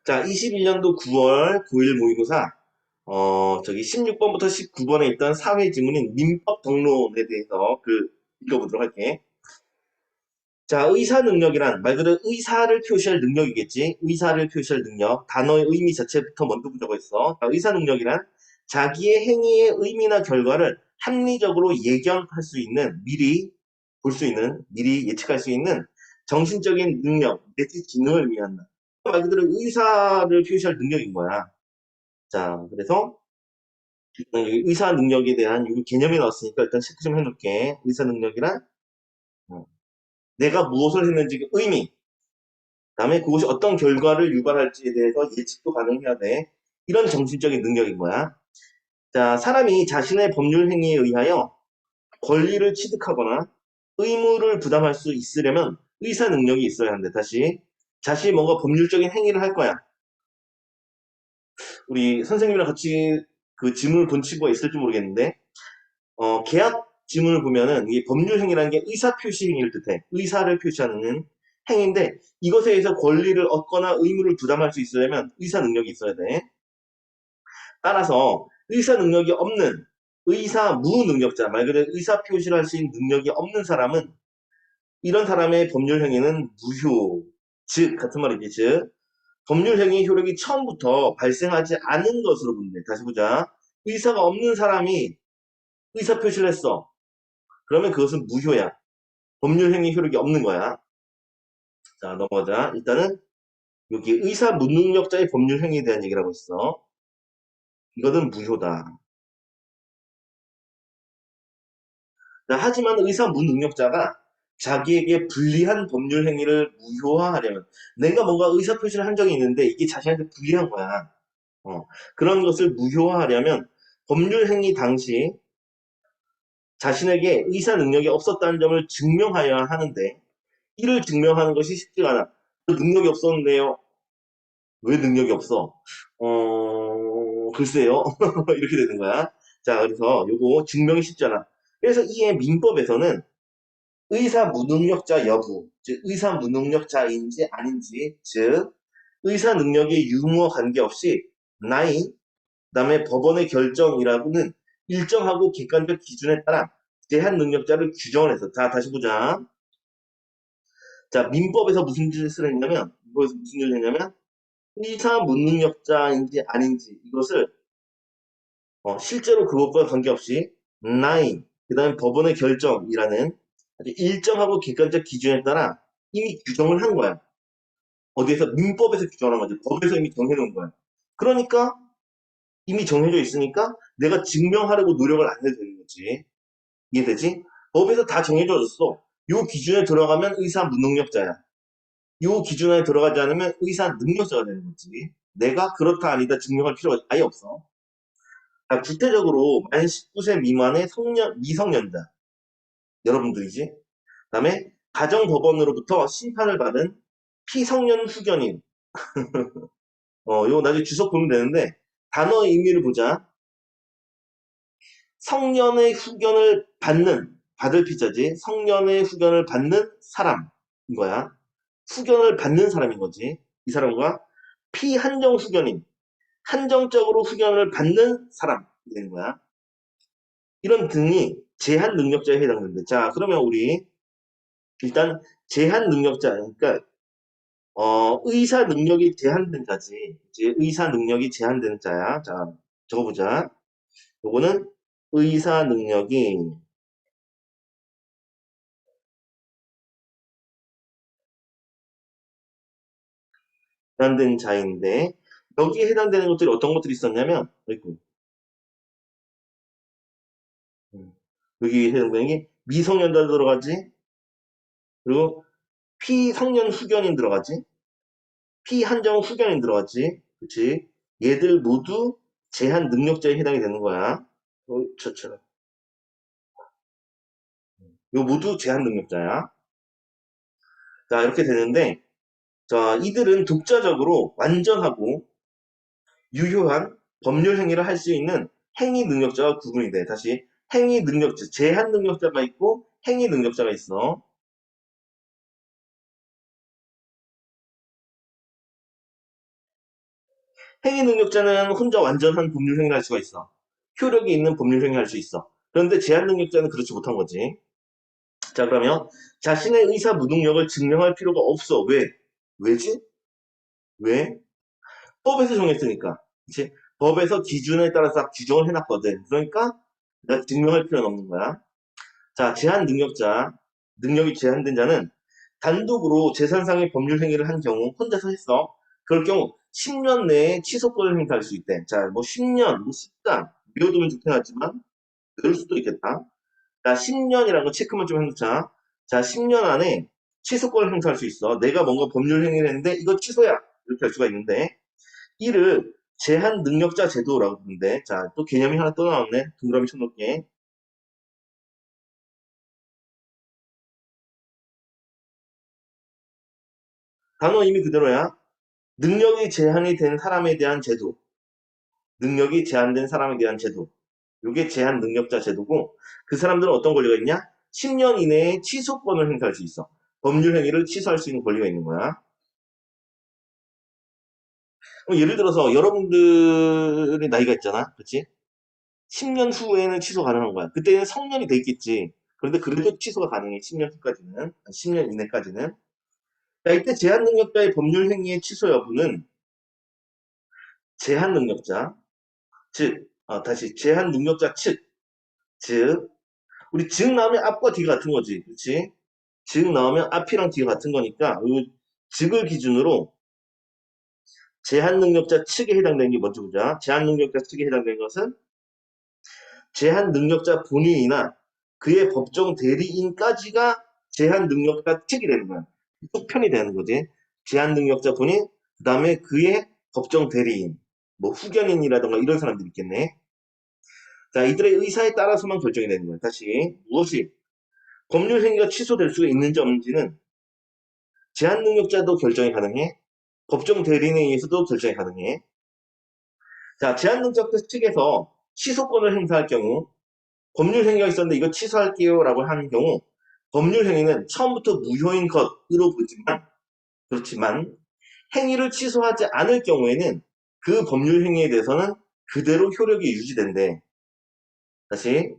자, 21년도 9월 9일 모의고사, 16번부터 19번에 있던 사회 지문인 민법 등론에 대해서 읽어보도록 할게. 자, 의사 능력이란 말 그대로 의사를 표시할 능력이겠지. 의사를 표시할 능력. 단어의 의미 자체부터 먼저 보자고 했어. 자, 의사 능력이란 자기의 행위의 의미나 결과를 합리적으로 예견할 수 있는, 미리 볼 수 있는, 미리 예측할 수 있는 정신적인 능력, 내지 지능을 의미한다. 말 그대로 의사를 표시할 능력인 거야. 자, 그래서 일단 여기 의사 능력에 대한 이 개념이 나왔으니까 일단 체크 좀 해놓을게. 의사 능력이란 내가 무엇을 했는지 그 의미, 그다음에 그것이 어떤 결과를 유발할지에 대해서 예측도 가능해야 돼. 이런 정신적인 능력인 거야. 자, 사람이 자신의 법률 행위에 의하여 권리를 취득하거나 의무를 부담할 수 있으려면 의사 능력이 있어야 한대. 다시 자신이 뭔가 법률적인 행위를 할 거야. 우리 선생님이랑 같이 그 지문을 본 친구가 있을지 모르겠는데 계약 지문을 보면은 이 법률 행위라는 게 의사 표시 행위를 뜻해. 의사를 표시하는 행위인데 이것에 의해서 권리를 얻거나 의무를 부담할 수 있으려면 의사 능력이 있어야 돼. 따라서 의사 능력이 없는 의사 무능력자, 말 그대로 의사 표시를 할 수 있는 능력이 없는 사람은 이런 사람의 법률 행위는 무효. 즉, 같은 말이지, 즉, 법률 행위 효력이 처음부터 발생하지 않은 것으로 본대. 다시 보자. 의사가 없는 사람이 의사 표시를 했어. 그러면 그것은 무효야. 법률 행위 효력이 없는 거야. 자, 넘어가자. 일단은 여기 의사 무능력자의 법률 행위에 대한 얘기를 하고 있어. 이거는 무효다. 자, 하지만 의사 무능력자가 자기에게 불리한 법률 행위를 무효화하려면 내가 뭔가 의사 표시를 한 적이 있는데 이게 자신한테 불리한 거야. 그런 것을 무효화하려면 법률 행위 당시 자신에게 의사 능력이 없었다는 점을 증명하여야 하는데 이를 증명하는 것이 쉽지가 않아. 능력이 없었는데요. 왜 능력이 없어? 글쎄요. 이렇게 되는 거야. 자, 그래서 요거 증명이 쉽잖아. 그래서 이에 민법에서는 의사 무능력자 여부, 즉 의사 무능력자인지 아닌지, 즉 의사 능력의 유무와 관계없이 나이, 그다음에 법원의 결정이라고는 일정하고 객관적 기준에 따라 제한 능력자를 규정을 해서 자 다시 보자. 자 민법에서 무슨 짓을 했냐면 민법에서 무슨 짓을 했냐면 의사 무능력자인지 아닌지 이것을 실제로 그것과 관계없이 나이, 그다음에 법원의 결정이라는 아주 일정하고 객관적 기준에 따라 이미 규정을 한 거야. 어디에서 민법에서 규정한 거지. 법에서 이미 정해놓은 거야. 그러니까 이미 정해져 있으니까 내가 증명하려고 노력을 안 해도 되는 거지. 이해되지? 법에서 다 정해져 있어. 요 기준에 들어가면 의사 무능력자야. 요 기준 안에 들어가지 않으면 의사 능력자가 되는 거지. 내가 그렇다 아니다 증명할 필요가 아예 없어. 자, 구체적으로 만 19세 미만의 미성년자 여러분들이지. 그다음에 가정법원으로부터 심판을 받은 피성년 후견인. 요거 나중에 주석 보면 되는데 단어의 의미를 보자. 성년의 후견을 받을 피자지. 성년의 후견을 받는 사람인 거야. 후견을 받는 사람인 거지. 이 사람과 피한정 후견인, 한정적으로 후견을 받는 사람이 되는 거야. 이런 등이 제한 능력자에 해당되는데. 자, 그러면 우리 일단 제한 능력자, 그러니까 의사 능력이 제한된 자지. 이제 의사 능력이 제한된 자야. 자, 적어보자. 요거는 의사 능력이 제한된 자인데 여기에 해당되는 것들이 어떤 것들이 있었냐면 아이고, 여기 해당되는 게 미성년자 들어가지. 그리고 피성년 후견인 들어가지. 피한정 후견인 들어가지. 그치? 얘들 모두 제한 능력자에 해당이 되는 거야. 저처럼. 요 모두 제한 능력자야. 자, 이렇게 되는데, 자, 이들은 독자적으로 완전하고 유효한 법률 행위를 할 수 있는 행위 능력자가 구분이 돼. 다시, 행위 능력자, 제한 능력자가 있고 행위 능력자가 있어. 행위 능력자는 혼자 완전한 법률 행위를 할 수가 있어. 효력이 있는 법률 행위를 할 수 있어. 그런데 제한 능력자는 그렇지 못한 거지. 자, 그러면 자신의 의사 무능력을 증명할 필요가 없어. 왜? 왜지? 왜? 법에서 정했으니까. 그치? 법에서 기준에 따라서 딱 규정을 해놨거든. 그러니까 내가 증명할 필요는 없는 거야. 자, 제한 능력자, 능력이 제한된 자는 단독으로 재산상의 법률 행위를 한 경우 혼자서 했어. 그럴 경우 10년 내에 취소권을 행사할 수 있대. 자, 뭐 10년, 뭐 10단, 미워두면 좋긴 하지만 그럴 수도 있겠다. 자, 10년이라는 거 체크만 좀 해놓자. 자, 10년 안에 취소권을 행사할 수 있어. 내가 뭔가 법률 행위를 했는데 이거 취소야. 이렇게 할 수가 있는데 이를 제한 능력자 제도라고 부르는데 자, 또 개념이 하나 또 나왔네. 동그라미 쳐놓을게. 단어 이미 그대로야. 능력이 제한이 된 사람에 대한 제도. 능력이 제한된 사람에 대한 제도. 이게 제한 능력자 제도고 그 사람들은 어떤 권리가 있냐? 10년 이내에 취소권을 행사할 수 있어. 법률 행위를 취소할 수 있는 권리가 있는 거야. 예를 들어서 여러분들의 나이가 있잖아. 그치? 10년 후에는 취소 가능한 거야. 그때는 성년이 돼 있겠지. 그런데 그래도 취소가 가능해. 10년 후까지는. 10년 이내까지는. 자, 이때 제한 능력자의 법률 행위의 취소 여부는 제한 능력자, 즉, 다시 제한 능력자 측, 즉, 우리 즉 나오면 앞과 뒤가 같은 거지. 그렇지? 즉 나오면 앞이랑 뒤가 같은 거니까 이 즉을 기준으로 제한 능력자 측에 해당되는 게 먼저 보자. 제한 능력자 측에 해당되는 것은 제한 능력자 본인이나 그의 법정 대리인까지가 제한 능력자 측이 되는 거야. 속편이 되는 거지. 제한 능력자 본인, 그 다음에 그의 법정 대리인, 뭐 후견인이라든가 이런 사람들이 있겠네. 자, 이들의 의사에 따라서만 결정이 되는 거야. 다시 무엇이 법률 행위가 취소될 수가 있는지 없는지는 제한 능력자도 결정이 가능해. 법정 대리인에 의해서도 결정이 가능해. 자, 제한 능력자 측에서 취소권을 행사할 경우 법률 행위가 있었는데 이거 취소할게요라고 하는 경우 법률 행위는 처음부터 무효인 것으로 보지만 그렇지만 행위를 취소하지 않을 경우에는 그 법률 행위에 대해서는 그대로 효력이 유지된대. 다시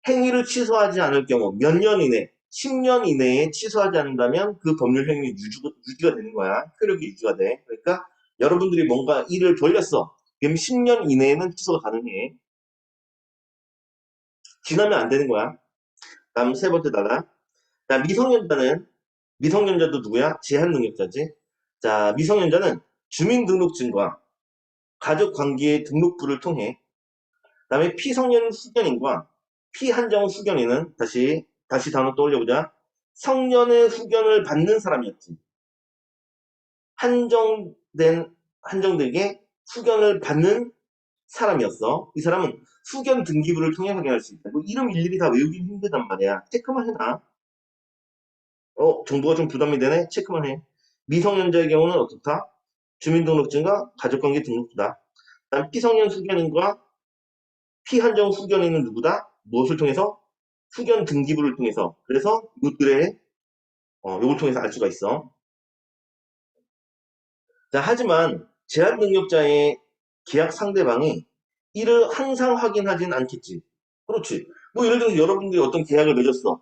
행위를 취소하지 않을 경우 몇 년 이내, 10년 이내에 취소하지 않는다면 그 법률 행위 유지가 되는 거야. 효력이 유지가 돼. 그러니까 여러분들이 뭔가 일을 벌렸어. 그럼 10년 이내에는 취소가 가능해. 지나면 안 되는 거야. 다음 세 번째 달라. 자, 미성년자도 누구야? 제한 능력자지. 자, 미성년자는 주민등록증과 가족관계 등록부를 통해 그다음에 피성년 후견인과 피한정 후견인은 다시 단어 떠올려보자. 성년의 후견을 받는 사람이었지. 한정된 한정되게 후견을 받는 사람이었어. 이 사람은 후견 등기부를 통해 확인할 수 있다. 뭐 이름 일일이 다 외우긴 힘들단 말이야. 체크만 해놔. 정보가 좀 부담이 되네? 체크만 해. 미성년자의 경우는 어떻다? 주민등록증과 가족관계 등록부다. 다음 피성년 후견인과 피한정 후견인은 누구다? 무엇을 통해서? 후견 등기부를 통해서. 그래서 요걸 통해서 알 수가 있어. 자, 하지만 제한 능력자의 계약 상대방이 이를 항상 확인하진 않겠지. 그렇지. 뭐 예를 들어서 여러분들이 어떤 계약을 맺었어.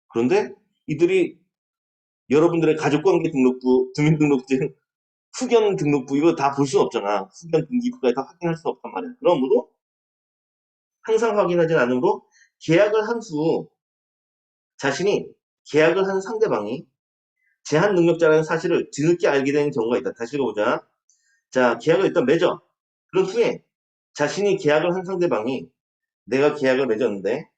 그런데 이들이 여러분들의 가족관계 등록부, 주민등록증, 후견 등록부 이거 다 볼 수는 없잖아. 후견 등기부까지 다 확인할 수 없단 말이야. 그러므로 항상 확인하진 않으므로 계약을 한 후 자신이 계약을 한 상대방이 제한 능력자라는 사실을 뒤늦게 알게 되는 경우가 있다. 다시 읽어보자. 자, 계약을 일단 맺어. 그런 후에 자신이 계약을 한 상대방이 내가 계약을 맺었는데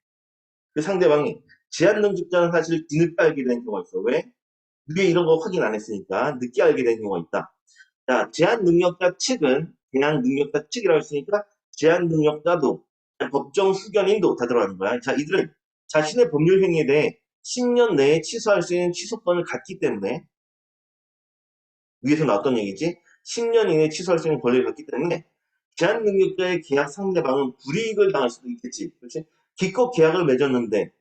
그 상대방이 제한 능력자라는 사실을 뒤늦게 알게 되는 경우가 있어. 왜? 위에 이런 거 확인 안 했으니까 늦게 알게 되는 경우가 있다. 자, 제한 능력자 측은 제한 능력자 측이라고 했으니까 제한 능력자도 법정 후견인도 다 들어가는 거야. 자, 이들은 자신의 법률 행위에 대해 10년 내에 취소할 수 있는 취소권을 갖기 때문에 위에서 나왔던 얘기지. 10년 이내에 취소할 수 있는 권리를 갖기 때문에 제한 능력자의 계약 상대방은 불이익을 당할 수도 있겠지. 그렇지? 기껏 계약을 맺었는데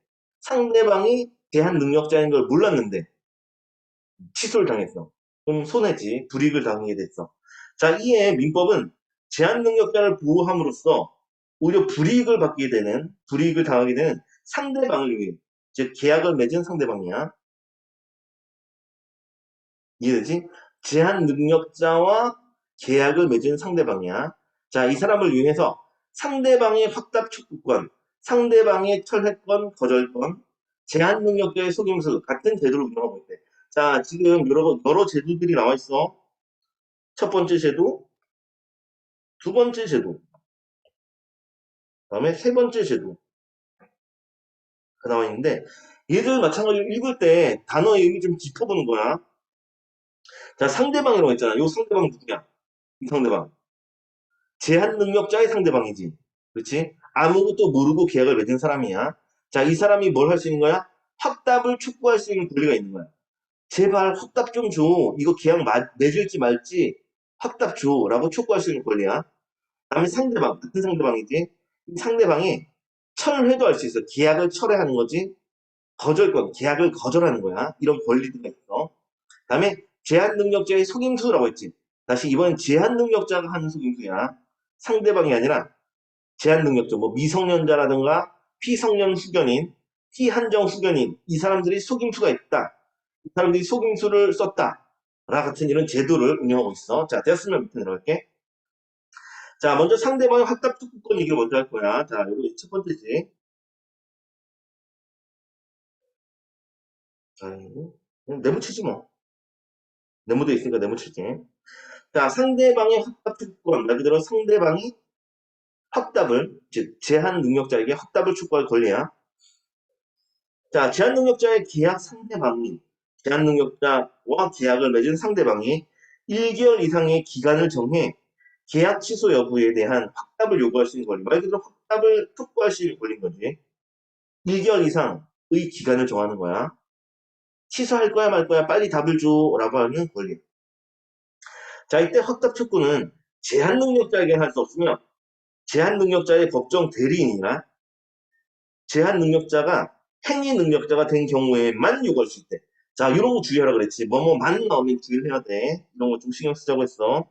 상대방이 제한 능력자인 걸 몰랐는데 취소를 당했어. 그럼 손해지. 불이익을 당하게 됐어. 자, 이에 민법은 제한 능력자를 보호함으로써 오히려 불이익을 당하게 되는 상대방을 위해, 즉 계약을 맺은 상대방이야. 이해되지? 제한 능력자와 계약을 맺은 상대방이야. 자, 이 사람을 위해서 상대방의 확답 촉구권, 상대방의 철회권, 거절권, 제한 능력자의 속임수 같은 제도를 운영하고 있대. 자, 지금 여러 제도들이 나와 있어. 첫 번째 제도, 두 번째 제도, 그다음에 세 번째 제도가 나와 있는데 얘들 마찬가지로 읽을 때 단어 얘기 좀 짚어보는 거야. 자, 상대방이라고 했잖아. 요 상대방 누구야? 이 상대방. 제한 능력자의 상대방이지. 그렇지? 아무것도 모르고 계약을 맺은 사람이야. 자, 이 사람이 뭘 할 수 있는 거야? 확답을 촉구할 수 있는 권리가 있는 거야. 제발 확답 좀 줘. 이거 계약 맺을지 말지 확답 줘. 라고 촉구할 수 있는 권리야. 다음에 상대방, 같은 상대방이지. 이 상대방이 철회도 할 수 있어. 계약을 철회하는 거지. 거절권, 계약을 거절하는 거야. 이런 권리가 있어. 다음에 제한 능력자의 속임수라고 했지. 다시 이번엔 제한 능력자가 하는 속임수야. 상대방이 아니라 제한 능력자, 뭐 미성년자라든가 피성년 후견인, 피한정 후견인, 이 사람들이 속임수가 있다. 이 사람들이 속임수를 썼다. 라 같은 이런 제도를 운영하고 있어. 자, 됐으면 밑에 들어갈게. 자, 먼저 상대방의 확답 특구권 얘기를 먼저 할 거야. 자, 이거 첫 번째지. 자, 네모치지 뭐. 네모도 있으니까 네모치지. 자, 상대방의 확답 특권, 말 그대로 상대방이 확답을, 즉, 제한 능력자에게 확답을 촉구할 권리야. 자, 제한 능력자의 계약 상대방이, 제한 능력자와 계약을 맺은 상대방이 1개월 이상의 기간을 정해 계약 취소 여부에 대한 확답을 요구할 수 있는 권리. 말 그대로 확답을 촉구할 수 있는 권리인 거지. 1개월 이상의 기간을 정하는 거야. 취소할 거야 말 거야 빨리 답을 줘 라고 하는 권리. 자, 이때 확답 촉구는 제한 능력자에게는 할 수 없으며 제한 능력자의 법정 대리인이나 제한 능력자가 행위 능력자가 된 경우에만 요구할 수 있대. 자, 이런 거 주의하라 그랬지. 뭐뭐만 나오면 주의를 해야 돼. 이런 거 좀 신경 쓰자고 했어.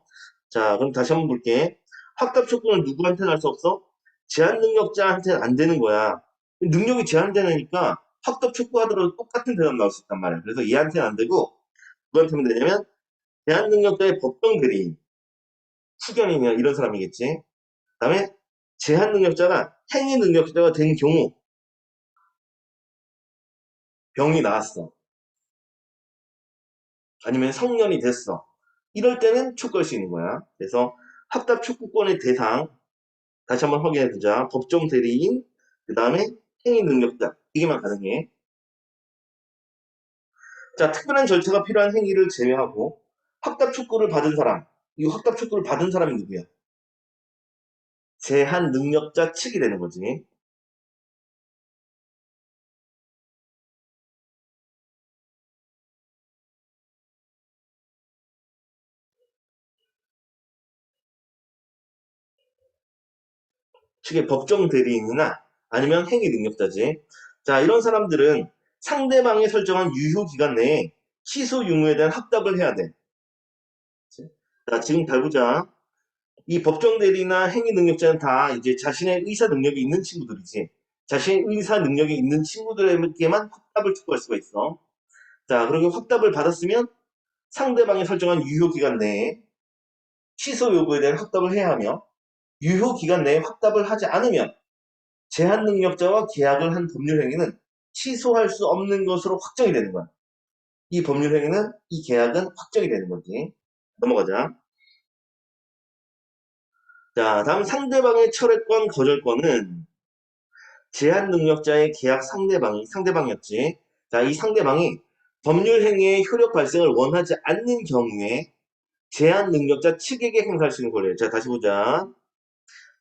자, 그럼 다시 한번 볼게. 확답 촉구는 누구한테는 할 수 없어? 제한 능력자한테는 안 되는 거야. 능력이 제한되니까 확답 촉구하더라도 똑같은 대답 나올 수 있단 말이야. 그래서 얘한테는 안 되고 누구한테는 되냐면 제한 능력자의 법정 대리인, 후견인이나 이런 사람이겠지. 그다음에 제한 능력자가 행위 능력자가 된 경우 병이 나았어. 아니면 성년이 됐어. 이럴 때는 촉구할 수 있는 거야. 그래서 합답 촉구권의 대상 다시 한번 확인해 보자. 법정 대리인, 그 다음에 행위 능력자 이게만 가능해. 자, 특별한 절차가 필요한 행위를 제외하고 확답 촉구를 받은 사람, 이 확답 촉구를 받은 사람이 누구야? 제한 능력자 측이 되는 거지. 측의 법정 대리인이나 아니면 행위 능력자지. 자, 이런 사람들은 상대방이 설정한 유효 기간 내에 취소 유무에 대한 확답을 해야 돼. 자, 지금 잘 보자. 이 법정 대리나 행위 능력자는 다 이제 자신의 의사 능력이 있는 친구들이지. 자신의 의사 능력이 있는 친구들에게만 확답을 촉구할 수가 있어. 자, 그리고 확답을 받았으면 상대방이 설정한 유효 기간 내에 취소 요구에 대한 확답을 해야 하며 유효 기간 내에 확답을 하지 않으면 제한 능력자와 계약을 한 법률 행위는 취소할 수 없는 것으로 확정이 되는 거야. 이 법률 행위는 이 계약은 확정이 되는 거지. 넘어가자. 자, 다음 상대방의 철회권, 거절권은 제한 능력자의 계약 상대방이었지. 자, 이 상대방이 법률 행위의 효력 발생을 원하지 않는 경우에 제한 능력자 측에게 행사할 수 있는 권리예요. 자, 다시 보자.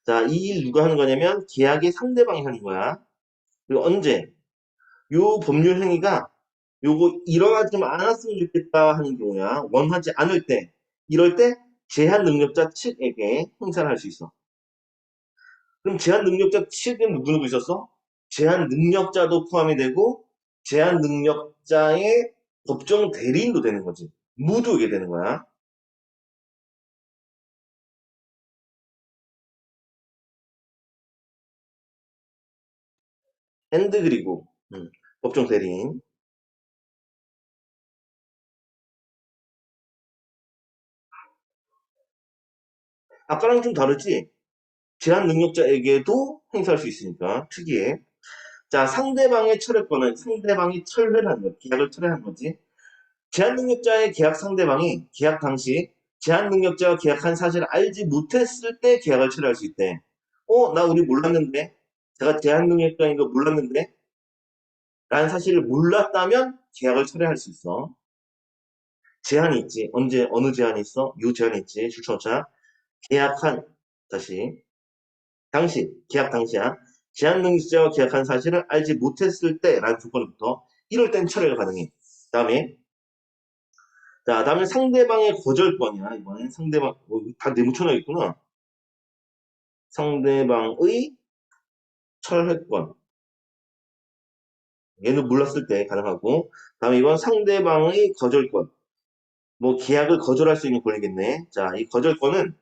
자, 이 일 누가 하는 거냐면 계약의 상대방이 하는 거야. 그리고 언제? 요 법률 행위가 요거 일어나지 좀 않았으면 좋겠다 하는 경우야. 원하지 않을 때. 이럴 때 제한 능력자 측에게 행사를 할 수 있어. 그럼 제한 능력자 측은 누구 있었어? 제한 능력자도 포함이 되고 제한 능력자의 법정 대리인도 되는 거지. 모두 이게 되는 거야. and 그리고 법정 대리인. 아까랑 좀 다르지? 제한 능력자에게도 행사할 수 있으니까 특이해. 자, 상대방의 철회권은 상대방이 철회를 한 거, 계약을 철회한 거지. 제한 능력자의 계약 상대방이 계약 당시 제한 능력자가 계약한 사실을 알지 못했을 때 계약을 철회할 수 있대. 나 우리 몰랐는데? 제가 제한 능력자인 거 몰랐는데? 라는 사실을 몰랐다면 계약을 철회할 수 있어. 제한이 있지. 언제, 어느 제한이 있어? 요 제한이 있지. 출처자. 계약한, 다시. 당시, 계약 당시야. 제한 능력자와 계약한 사실을 알지 못했을 때 라는 조건부터 이럴 땐 철회가 가능해. 다음에 자, 다음에 상대방의 거절권이야. 이번엔 상대방, 다 내묻혀놔있구나. 상대방의 철회권. 얘는 몰랐을 때 가능하고. 다음에 이번 상대방의 거절권. 뭐 계약을 거절할 수 있는 권리겠네. 자, 이 거절권은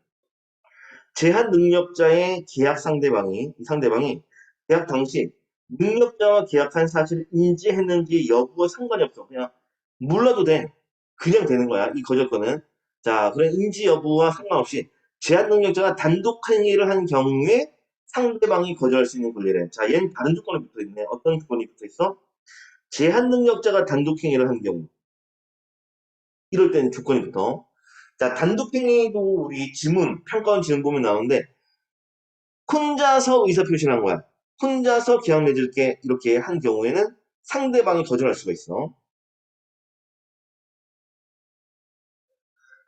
제한 능력자의 계약 상대방이, 이 상대방이 계약 당시 능력자와 계약한 사실을 인지했는지 여부와 상관이 없어. 그냥 몰라도 돼. 그냥 되는 거야. 이 거절권은. 자, 그런 인지 여부와 상관없이 제한 능력자가 단독 행위를 한 경우에 상대방이 거절할 수 있는 권리래. 자, 얘는 다른 조건이 붙어 있네. 어떤 조건이 붙어 있어? 제한 능력자가 단독 행위를 한 경우. 이럴 때는 조건이 붙어. 자, 단독 행위도 우리 지문, 평가원 지문 보면 나오는데 혼자서 의사표시를 한 거야. 혼자서 계약 맺을게 이렇게 한 경우에는 상대방이 거절할 수가 있어.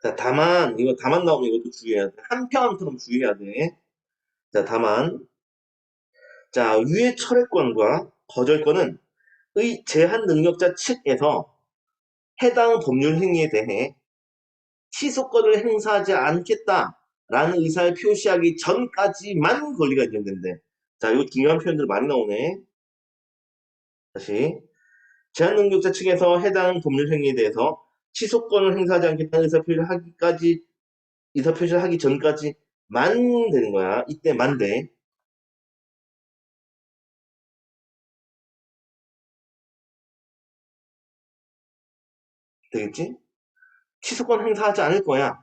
자, 다만 이거 다만 나오면 이것도 주의해야 돼. 한편처럼 주의해야 돼. 자, 다만 자, 위의 철회권과 거절권은 의 제한 능력자 측에서 해당 법률 행위에 대해 취소권을 행사하지 않겠다라는 의사를 표시하기 전까지만 권리가 인정된대. 자, 이거 중요한 표현들 많이 나오네. 다시. 제한 능력자 측에서 해당 법률 행위에 대해서 취소권을 행사하지 않겠다는 의사표시를 하기 전까지만 되는 거야. 이때만 돼. 되겠지? 취소권 행사하지 않을 거야.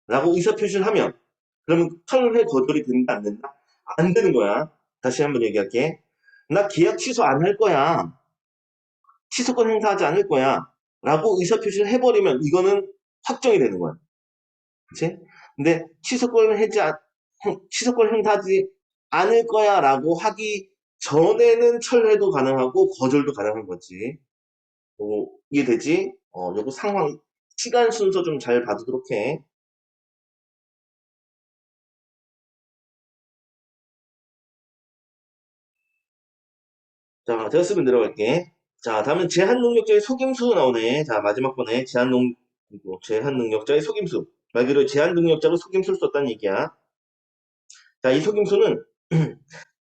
라고 의사표시를 하면 그러면 철회 거절이 된다 안 된다? 안 되는 거야. 다시 한번 얘기할게. 나 계약 취소 안 할 거야. 취소권 행사하지 않을 거야. 라고 의사표시를 해버리면 이거는 확정이 되는 거야. 그치? 근데 취소권 행사하지 않을 거야 라고 하기 전에는 철회도 가능하고 거절도 가능한 거지. 이해되지? 요거 상황, 시간 순서 좀 잘 봐두도록 해. 자, 됐으면 내려갈게. 자, 다음은 제한 능력자의 속임수 나오네. 자, 마지막 번에 제한 능력자의 속임수. 말 그대로 제한 능력자로 속임수를 썼다는 얘기야. 자, 이 속임수는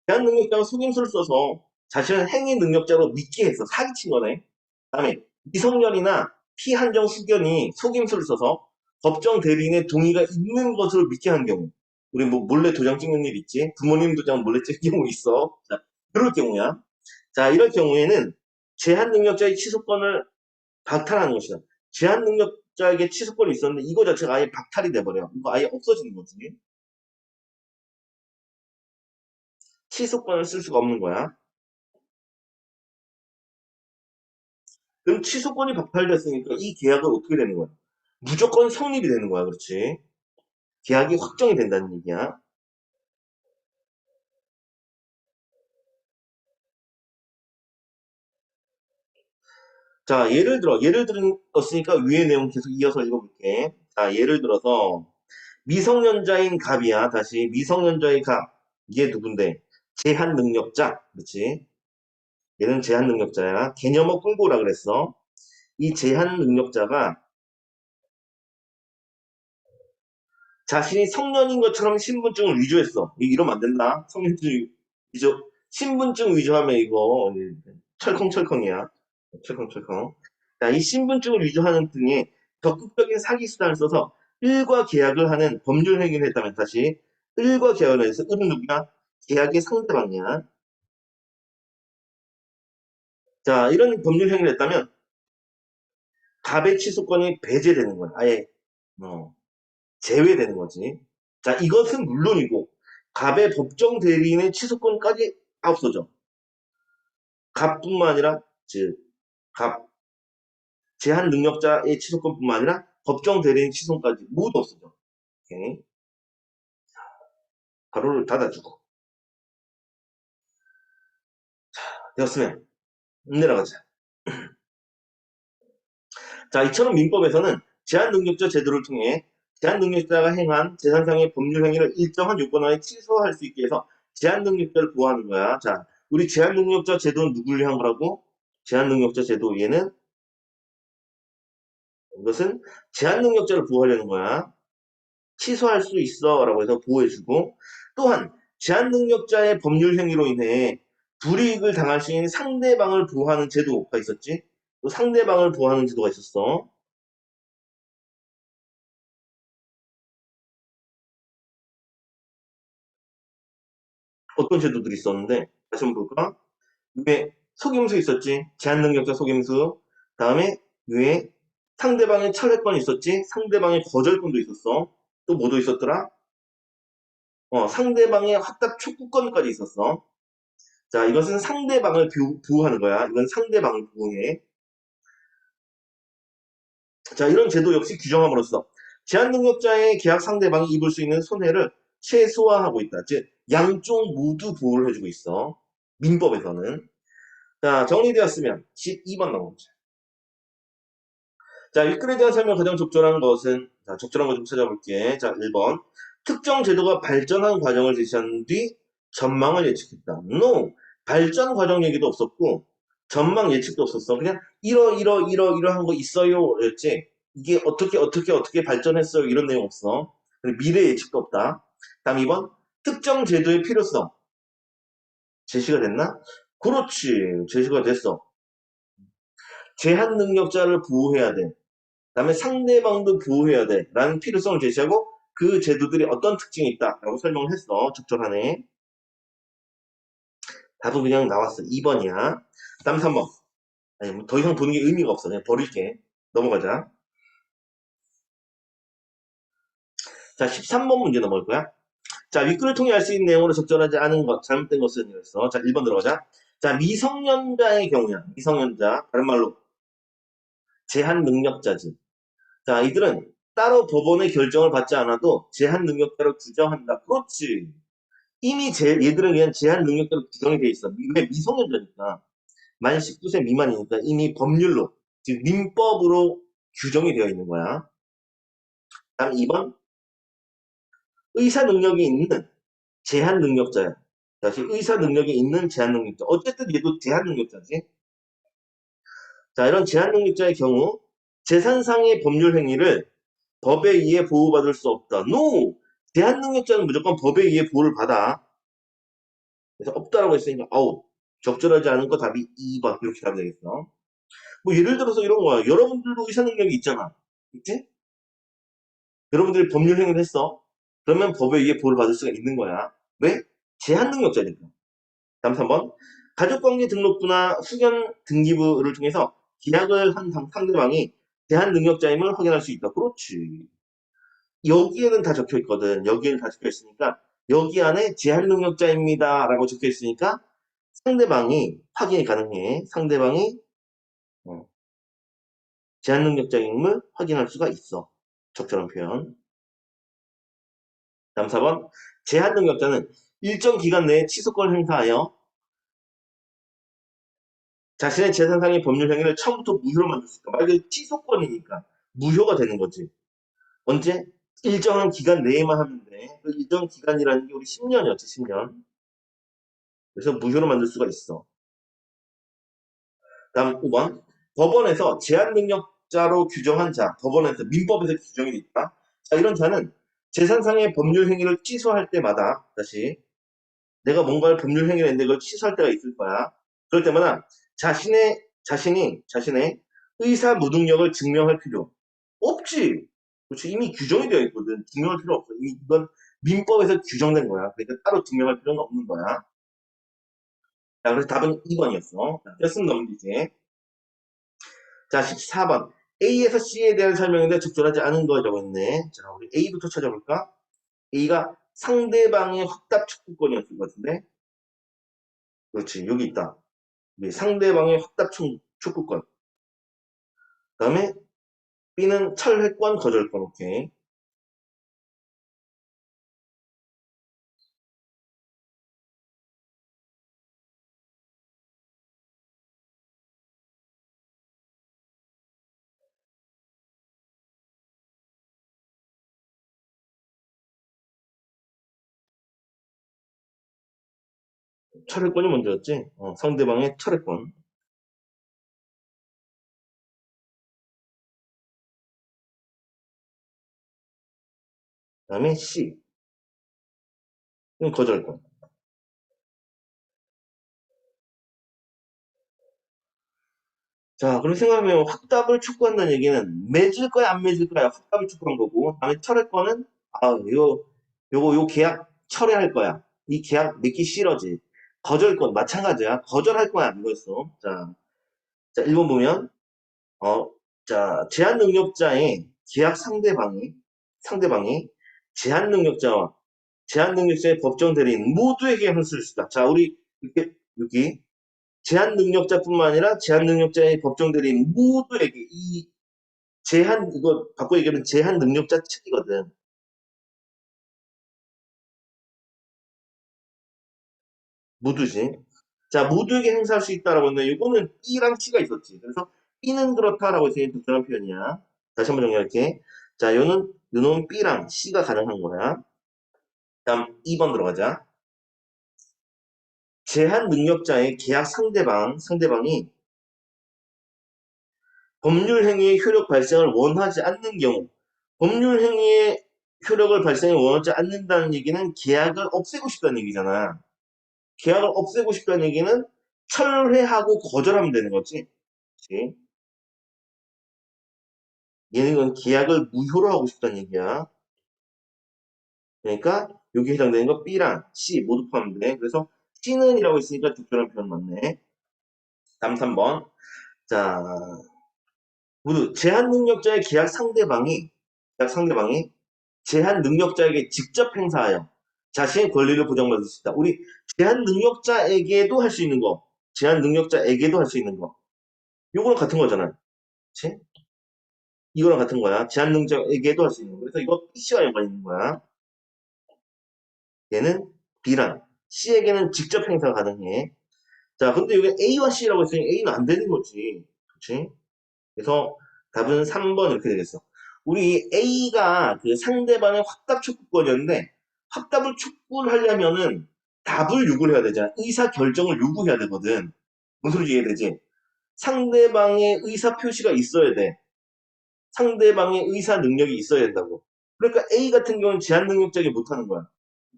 제한 능력자가 속임수를 써서 자신을 행위 능력자로 믿게 했어. 사기친 거네. 다음에 미성년이나 피한정 수견이 속임수를 써서 법정 대리인의 동의가 있는 것으로 믿게 한 경우. 우리 뭐 몰래 도장 찍는 일 있지? 부모님 도장 몰래 찍는 경우 있어. 자, 그럴 경우야. 자, 이럴 경우에는 제한 능력자의 취소권을 박탈하는 것이다. 제한 능력자에게 취소권이 있었는데 이거 자체가 아예 박탈이 돼버려. 이거 아예 없어지는 거지. 취소권을 쓸 수가 없는 거야. 그럼 취소권이 박탈됐으니까 이 계약은 어떻게 되는 거야? 무조건 성립이 되는 거야. 그렇지? 계약이 확정이 된다는 얘기야. 자, 예를 들었으니까 위의 내용 계속 이어서 읽어볼게. 자, 예를 들어서 미성년자인 갑이야. 다시 미성년자의 갑. 이게 누군데? 제한 능력자. 그렇지? 얘는 제한 능력자야. 개념을 끌고 오라 그랬어. 이 제한 능력자가 자신이 성년인 것처럼 신분증을 위조했어. 이러면 안 된다. 성년증 위조. 신분증 위조하면 이거 철컹철컹이야. 철컹철컹. 자, 이 신분증을 위조하는 등의 적극적인 사기 수단을 써서 을과 계약을 하는 법률 행위를 했다면 다시 을과 계약을 해서 을은 누구야? 계약의 상대방이야. 자, 이런 법률 행위를 했다면 갑의 취소권이 배제되는 거야. 아예 어, 제외되는 거지. 자, 이것은 물론이고 갑의 법정 대리인의 취소권까지 없어져. 갑뿐만 아니라 즉 갑 제한 능력자의 취소권뿐만 아니라 법정 대리인 취소까지 모두 없어져. 오케이. 가로를 닫아주고 되었으면 내려가자. 자, 이처럼 민법에서는 제한능력자 제도를 통해 제한능력자가 행한 재산상의 법률 행위를 일정한 요건 하에 취소할 수 있게 해서 제한능력자를 보호하는 거야. 자, 우리 제한능력자 제도는 누구를 위한 거라고? 제한능력자 제도 얘는 이것은 제한능력자를 보호하려는 거야. 취소할 수 있어 라고 해서 보호해주고 또한 제한능력자의 법률 행위로 인해 불이익을 당할 수 있는 상대방을 보호하는 제도가 있었지. 또 상대방을 보호하는 제도가 있었어. 어떤 제도들이 있었는데 다시 한번 볼까? 위에 속임수 있었지. 제한능력자 속임수. 다음에 위에 상대방의 철회권이 있었지. 상대방의 거절권도 있었어. 또 뭐도 있었더라? 상대방의 확답 촉구권까지 있었어. 자, 이것은 상대방을 보호하는 거야. 이건 상대방을 보호해. 자, 이런 제도 역시 규정함으로써 제한능력자의 계약 상대방이 입을 수 있는 손해를 최소화하고 있다. 즉, 양쪽 모두 보호를 해주고 있어. 민법에서는. 자, 정리되었으면 12번 넘어보자. 자, 윗글에 대한 설명 가장 적절한 것은, 자, 적절한 것 좀 찾아볼게. 자, 1번. 특정 제도가 발전한 과정을 제시한 뒤 전망을 예측했다. No. 발전 과정 얘기도 없었고, 전망 예측도 없었어. 그냥 이러한 거 있어요. 였지. 이게 어떻게 발전했어요. 이런 내용 없어. 그리고 미래 예측도 없다. 다음 2번. 특정 제도의 필요성. 제시가 됐나? 그렇지. 제시가 됐어. 제한 능력자를 보호해야 돼. 그다음에 상대방도 보호해야 돼. 라는 필요성을 제시하고 그 제도들이 어떤 특징이 있다. 라고 설명을 했어. 적절하네. 답은 그냥 나왔어. 2번이야. 다음 3번. 아니, 뭐더 이상 보는 게 의미가 없어. 그냥 버릴게. 넘어가자. 자, 13번 문제 넘어갈 거야. 자, 윗글을 통해 알 수 있는 내용으로 적절하지 않은 것, 잘못된 것은 이랬어. 자, 1번 들어가자. 자, 미성년자의 경우야. 미성년자. 다른 말로 제한 능력자지. 자, 이들은 따로 법원의 결정을 받지 않아도 제한 능력자로 규정한다. 그렇지. 이미 얘들은 그냥 제한 능력자로 규정이 돼 있어. 왜 미성년자니까. 만 19세 미만이니까 이미 법률로, 즉 민법으로 규정이 되어 있는 거야. 다음 2번. 의사 능력이 있는 제한 능력자야. 다시 의사 능력이 있는 제한 능력자. 어쨌든 얘도 제한 능력자지. 자, 이런 제한 능력자의 경우 재산상의 법률 행위를 법에 의해 보호받을 수 없다. No! 제한 능력자는 무조건 법에 의해 보호를 받아. 그래서 없다라고 했으니까 적절하지 않은 거 답이 2번 이렇게 답이 되겠어. 뭐 예를 들어서 이런 거야. 여러분들도 의사 능력이 있잖아. 있지? 여러분들이 법률 행위를 했어. 그러면 법에 의해 보호를 받을 수가 있는 거야. 왜? 제한 능력자니까. 다음 3번. 가족관계 등록부나 후견 등기부를 통해서 계약을 한 상대방이 제한 능력자임을 확인할 수 있다. 그렇지. 여기에는 다 적혀 있거든. 여기에는 다 적혀 있으니까 여기 안에 제한 능력자입니다. 라고 적혀 있으니까 상대방이 확인이 가능해. 상대방이 어, 제한 능력자임을 확인할 수가 있어. 적절한 표현. 다음 4번. 제한 능력자는 일정 기간 내에 취소권을 행사하여 자신의 재산상의 법률 행위를 처음부터 무효로 만들 수 있다. 말 그대로 취소권이니까 무효가 되는 거지. 언제? 일정한 기간 내에만 하면 돼. 그 일정 기간이라는 게 우리 10년이었지, 10년. 그래서 무효로 만들 수가 있어. 다음 5번. 법원에서 제한 능력자로 규정한 자, 법원에서 민법에서 규정이 있다. 자, 이런 자는 재산상의 법률 행위를 취소할 때마다 다시 내가 뭔가를 법률 행위를 했는데 그걸 취소할 때가 있을 거야. 그럴 때마다 자신의 의사 무능력을 증명할 필요 없지. 그렇지. 이미 규정이 되어 있거든. 증명할 필요 없어. 이미 이건 민법에서 규정된 거야. 그러니까 따로 증명할 필요는 없는 거야. 자, 그래서 답은 2번이었어. 자, 됐으면 넘기지. 자, 14번. A에서 C에 대한 설명인데 적절하지 않은 거라고 했네. 자, 우리 A부터 찾아볼까? A가 상대방의 확답 촉구권이었을 것 같은데. 그렇지, 여기 있다. 이게 상대방의 확답 촉구권. 그 다음에 B는 철회권, 거절권. 오케이. 철회권이 먼저였지. 상대방의 철회권. 그 다음에 C. 는 거절권. 자, 그럼 생각해보면 확답을 촉구한다는 얘기는 맺을 거야, 안 맺을 거야? 확답을 촉구한 거고. 다음에 철회권은, 요 계약 철회할 거야. 이 계약 맺기 싫어지. 거절권, 마찬가지야. 거절할 거야, 이거였어. 자, 1번 보면, 어, 자, 제한 능력자의 계약 상대방이 제한 능력자의 법정 대리인 모두에게 할 수 있다. 자, 우리, 이렇게, 여기, 제한 능력자뿐만 아니라 제한 능력자의 법정 대리인 모두에게 이거 바꿔 얘기하면 제한 능력자 측이거든. 모두지. 자, 모두에게 행사할 수 있다라고 했는데 이거는 B랑 C가 있었지. 그래서 B는 그렇다라고 해서 적절한 표현이야. 다시 한번 정리할게. 자, 요는 B랑 C가 가능한 거야. 다음 2번 들어가자. 제한 능력자의 계약 상대방이 법률 행위의 효력 발생을 원하지 않는 경우, 법률 행위의 효력을 발생을 원하지 않는다는 얘기는 계약을 없애고 싶다는 얘기잖아. 계약을 없애고 싶다는 얘기는 철회하고 거절하면 되는 거지. 그치? 얘는 계약을 무효로 하고 싶다는 얘기야. 그러니까 여기 해당되는 거 B랑 C 모두 포함돼. 그래서 C는 이라고 했으니까 적절한 표현 맞네. 다음 3번. 자, 모두 제한 능력자의 계약 상대방이 제한 능력자에게 직접 행사하여 자신의 권리를 보장받을 수 있다. 우리 제한 능력자에게도 할 수 있는 거, 제한 능력자에게도 할 수 있는 거. 요거랑 같은 거잖아. 그치? 이거랑 같은 거야. 제한 능력자에게도 할 수 있는 거. 그래서 이거 C와 연관 있는 거야. 얘는 B랑 C에게는 직접 행사가 가능해. 자, 근데 여기 A와 C라고 했으니 A는 안 되는 거지. 그치? 그래서 답은 3번 이렇게 되겠어. 우리 A가 그 상대방의 확답 촉구권이었는데 확답을 촉구를 하려면은 답을 요구를 해야 되잖아. 의사 결정을 요구해야 되거든. 무슨 소리인지 이해되지? 상대방의 의사 표시가 있어야 돼. 상대방의 의사 능력이 있어야 된다고. 그러니까 A 같은 경우는 제한 능력자에게 못하는 거야.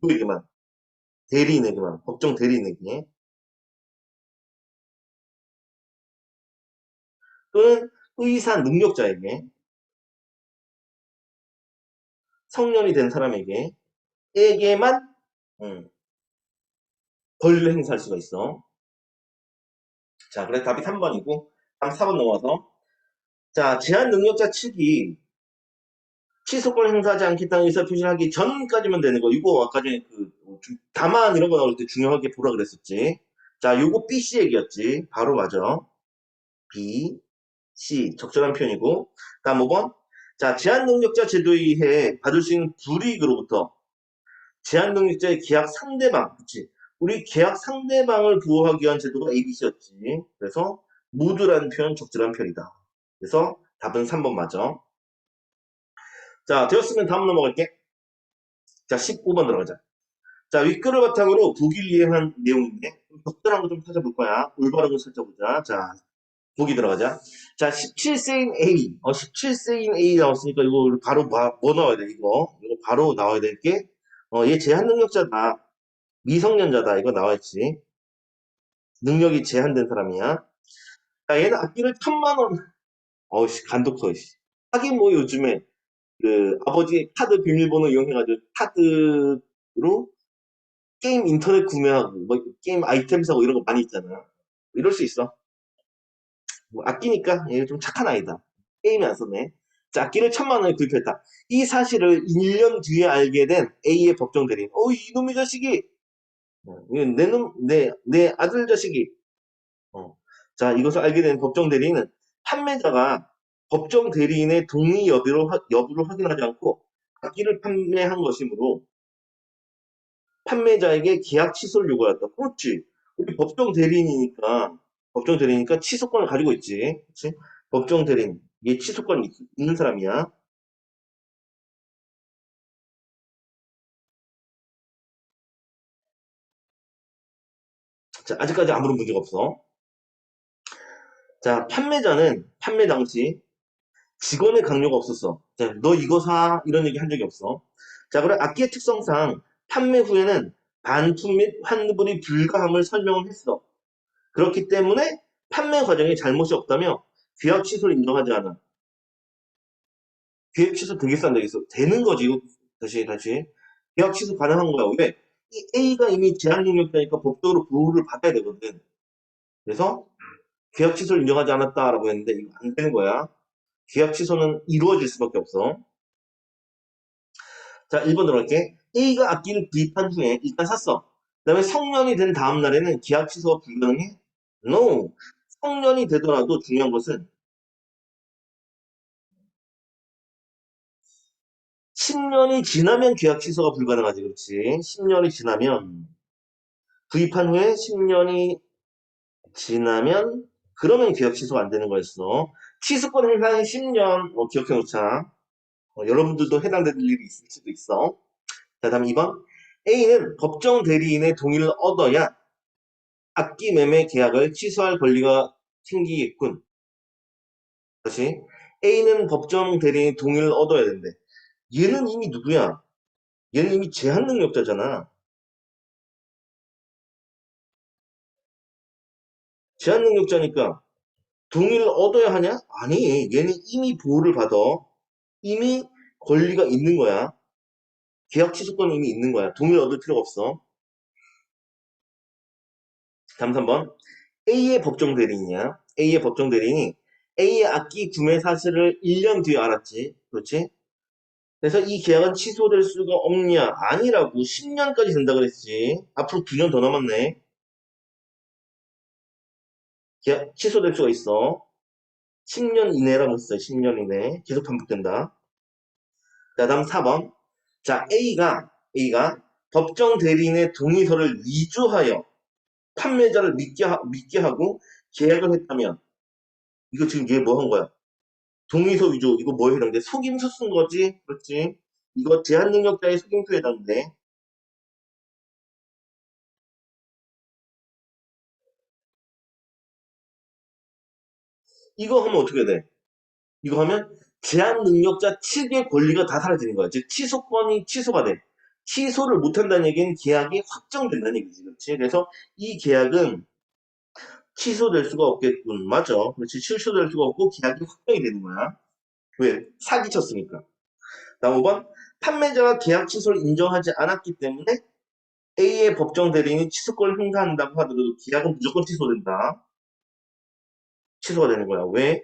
누구에게만? 대리인에게만. 법정 대리인에게. 또는 의사 능력자에게. 성년이 된 사람에게. 에게만 음, 권리를 행사할 수가 있어. 자, 그래서 답이 3번이고, 다음 4번 넘어가서. 자, 제한 능력자 측이 취소권 행사하지 않겠다는 의사 표시를 하기 전까지만 되는 거. 이거 아까 전에 다만 이런 거 나올 때 중요하게 보라 그랬었지. 자, 요거 BC 얘기였지. 바로 맞아. B, C. 적절한 표현이고. 다음 5번. 자, 제한 능력자 제도에 의해 받을 수 있는 불이익으로부터 제한 능력자의 계약 상대방, 그치? 우리 계약 상대방을 보호하기 위한 제도가 ABC였지. 그래서 모두라는 표현 적절한 표현이다. 그래서 답은 3번 맞아. 자, 되었으면 다음 넘어갈게. 자, 15번 들어가자. 자, 윗글을 바탕으로 보기를 이해한 내용인데 적절한 거 좀 찾아볼 거야. 올바른 거 찾아보자. 자, 보기 들어가자. 자, 17세인 A. 17세인 A 나왔으니까 이거 바로 뭐 나와야 돼, 이거. 이거 바로 나와야 될 게, 얘 제한 능력자다. 미성년자다. 이거 나와있지. 능력이 제한된 사람이야. 자, 얘는 악기를 1,000만 원. 어우씨, 간독서, 씨. 하긴 뭐 요즘에 그 아버지 카드 비밀번호 이용해가지고 카드로 게임 인터넷 구매하고, 뭐, 게임 아이템 사고 이런 거 많이 있잖아. 이럴 수 있어. 뭐 아끼니까 얘 좀 착한 아이다. 게임이 안 썼네. 자, 악기를 1,000만 원에 구입했다. 이 사실을 1년 뒤에 알게 된 A의 법정 대리인. 이놈의 자식이! 내 놈, 내 아들 자식이. 어. 자, 이것을 알게 된 법정 대리인은 판매자가 법정 대리인의 동의 여부를 확인하지 않고 악기를 판매한 것이므로 판매자에게 계약 취소를 요구하였다. 그렇지. 우리 법정 대리니까 취소권을 가지고 있지. 그렇지? 법정 대리인. 얘 취소권이 있는 사람이야. 자, 아직까지 아무런 문제가 없어. 자, 판매자는 판매 당시 직원의 강요가 없었어. 자, 너 이거 사. 이런 얘기 한 적이 없어. 자, 그럼 악기의 특성상 판매 후에는 반품 및 환불이 불가함을 설명을 했어. 그렇기 때문에 판매 과정에 잘못이 없다며 계약 취소를 인정하지 않아. 계약 취소 되게 싼다 있어. 되는 거지. 이거 다시. 계약 취소 가능한 거야. 왜? 이 A가 이미 제한 능력자니까 법적으로 보호를 받아야 되거든. 그래서 계약 취소를 인정하지 않았다라고 했는데 이거 안 되는 거야. 계약 취소는 이루어질 수밖에 없어. 자, 1번 들어갈게. A가 악기를 구입한 후에 일단 샀어. 그 다음에 성년이 된 다음 날에는 계약 취소가 불가능해? No. 성년이 되더라도 중요한 것은 10년이 지나면 계약 취소가 불가능하지, 그렇지? 10년이 지나면, 구입한 후에 10년이 지나면, 그러면 계약 취소가 안 되는 거였어. 취소권 행사는 10년, 기억해 놓자. 여러분들도 해당될 일이 있을 수도 있어. 자, 다음 2번. A는 법정 대리인의 동의를 얻어야 악기 매매 계약을 취소할 권리가 생기겠군. 다시. A는 법정 대리인의 동의를 얻어야 된대. 얘는 이미 누구야? 얘는 이미 제한 능력자잖아. 제한 능력자니까 동의를 얻어야 하냐? 아니, 얘는 이미 보호를 받아. 이미 권리가 있는 거야. 계약 취소권이 이미 있는 거야. 동의를 얻을 필요가 없어. 다음 3번. A의 법정 대리인이야. A의 법정 대리인이 A의 악기 구매 사실을 1년 뒤에 알았지. 그렇지? 그래서 이 계약은 취소될 수가 없냐? 아니라고. 10년까지 된다 그랬지. 앞으로 9년 더 남았네. 계약 취소될 수가 있어. 10년 이내라고 했어요. 10년 이내. 계속 반복된다. 자, 다음 4번. 자, A가 법정 대리인의 동의서를 위조하여 판매자를 믿게 하고 계약을 했다면, 이거 지금 얘 뭐 한 거야? 동의서 위조, 이거 뭐에 해당돼? 속임수 쓴 거지? 그렇지? 이거 제한 능력자의 속임수에 해당돼. 이거 하면 어떻게 돼? 이거 하면 제한 능력자 측의 권리가 다 사라지는 거야. 즉, 취소권이 취소가 돼. 취소를 못한다는 얘기는 계약이 확정된다는 얘기지. 그렇지? 그래서 이 계약은 취소될 수가 없겠군. 맞아. 그렇지. 취소될 수가 없고 계약이 확정이 되는 거야. 왜? 사기쳤으니까. 다음 5번. 판매자가 계약 취소를 인정하지 않았기 때문에 A의 법정 대리인이 취소권을 행사한다고 하더라도 계약은 무조건 취소된다. 취소가 되는 거야. 왜?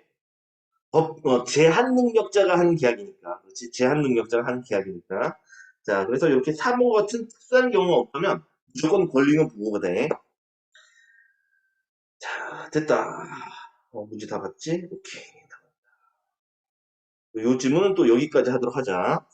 제한 능력자가 하는 계약이니까. 그렇지. 제한 능력자가 하는 계약이니까. 자, 그래서 이렇게 사모 같은 특수한 경우가 없다면 무조건 권리는 보호가 돼. 자, 됐다. 문제 다 봤지? 오케이. 요 질문은 또 여기까지 하도록 하자.